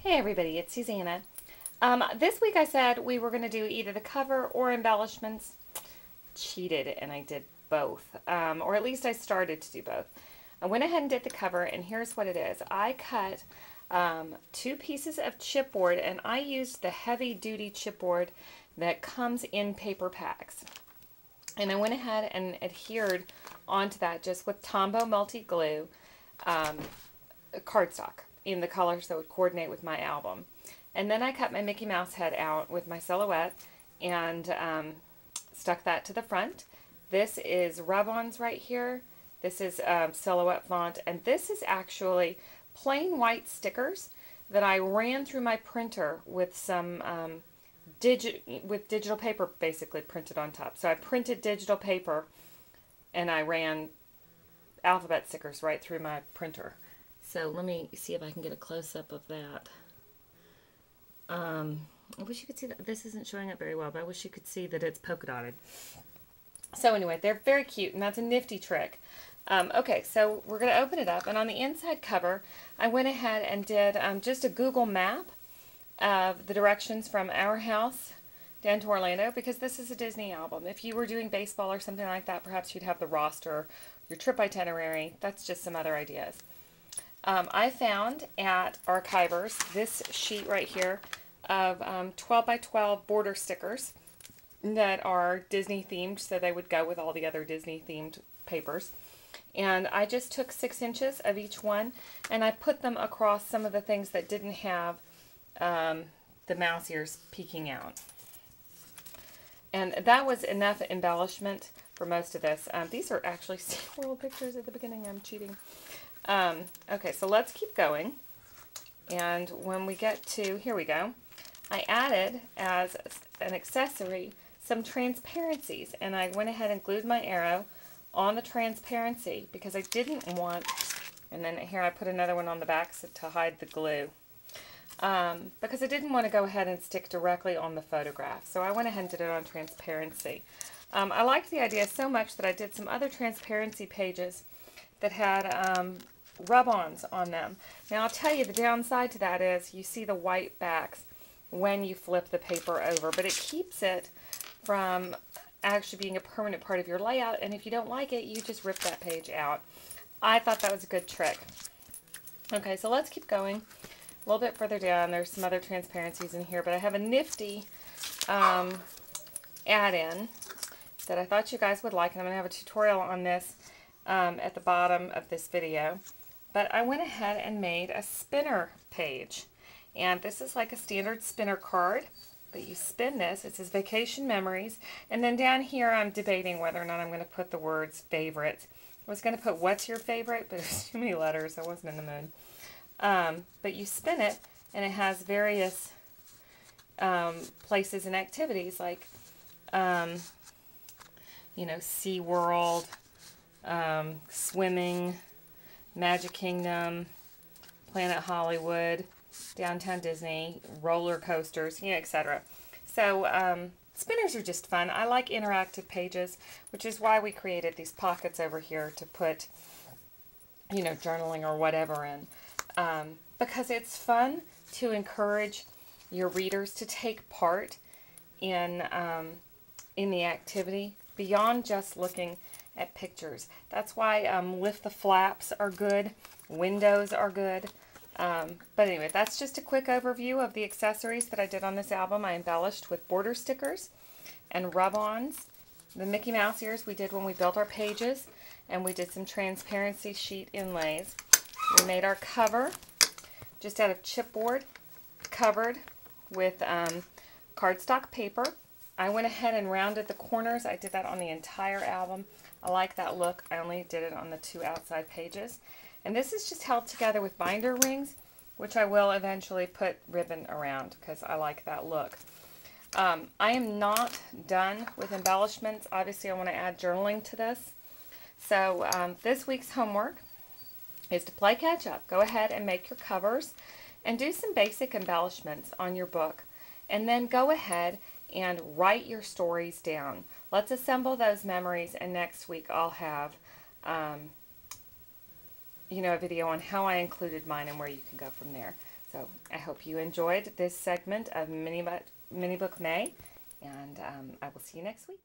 Hey everybody, it's Susanna. This week I said we were going to do either the cover or embellishments. Cheated and I did both, or at least I started to do both. I went ahead and did the cover, and here's what it is. I cut 2 pieces of chipboard, and I used the heavy-duty chipboard that comes in paper packs. And I went ahead and adhered onto that just with Tombow multi-glue cardstock in the colors that would coordinate with my album. And then I cut my Mickey Mouse head out with my silhouette and stuck that to the front. This is rub-ons right here. This is silhouette font, and this is actually plain white stickers that I ran through my printer with some digital paper basically printed on top. So I printed digital paper and I ran alphabet stickers right through my printer. So let me see if I can get a close-up of that. I wish you could see that. This isn't showing up very well, but I wish you could see that it's polka dotted. So anyway, they're very cute, and that's a nifty trick. Okay, so we're going to open it up, and on the inside cover, I went ahead and did just a Google map of the directions from our house down to Orlando, because this is a Disney album. If you were doing baseball or something like that, perhaps you'd have the roster, your trip itinerary. That's just some other ideas. I found at Archivers this sheet right here of 12 by 12 border stickers that are Disney themed, so they would go with all the other Disney themed papers. And I just took 6 inches of each one, and I put them across some of the things that didn't have the mouse ears peeking out. And that was enough embellishment for most of this. These are actually SeaWorld pictures at the beginning. I'm cheating. Okay, so let's keep going. And when we get to, here we go, I added as an accessory some transparencies, and I went ahead and glued my arrow on the transparency because I didn't want, and then here I put another one on the back to hide the glue, because I didn't want to go ahead and stick directly on the photograph. So I went ahead and did it on transparency. I liked the idea so much that I did some other transparency pages that had rub-ons on them. Now I'll tell you, the downside to that is you see the white backs when you flip the paper over, but it keeps it from actually being a permanent part of your layout, and if you don't like it, you just rip that page out. I thought that was a good trick. Okay, so let's keep going. A little bit further down, there's some other transparencies in here, but I have a nifty add-in that I thought you guys would like, and I'm going to have a tutorial on this at the bottom of this video. But I went ahead and made a spinner page, and this is like a standard spinner card, but you spin this. It says Vacation Memories, and then down here I'm debating whether or not I'm going to put the words favorites. I was going to put what's your favorite, but there's too many letters. I wasn't in the mood. But you spin it, and it has various places and activities like, you know, SeaWorld, swimming, Magic Kingdom, Planet Hollywood, Downtown Disney, roller coasters, you know, etc. So spinners are just fun. I like interactive pages, which is why we created these pockets over here to put, you know, journaling or whatever in, because it's fun to encourage your readers to take part in the activity beyond just looking at pictures. That's why lift the flaps are good, windows are good. But anyway, that's just a quick overview of the accessories that I did on this album. I embellished with border stickers and rub-ons. The Mickey Mouse ears we did when we built our pages, and we did some transparency sheet inlays. We made our cover just out of chipboard, covered with cardstock paper. I went ahead and rounded the corners. I did that on the entire album. I like that look. I only did it on the 2 outside pages. And this is just held together with binder rings, which I will eventually put ribbon around because I like that look. I am not done with embellishments. Obviously, I want to add journaling to this. So this week's homework is to play catch up. Go ahead and make your covers and do some basic embellishments on your book. And then go ahead and write your stories down. Let's assemble those memories, and next week I'll have you know, a video on how I included mine and where you can go from there. So So I hope you enjoyed this segment of Mini Book May, and I will see you next week.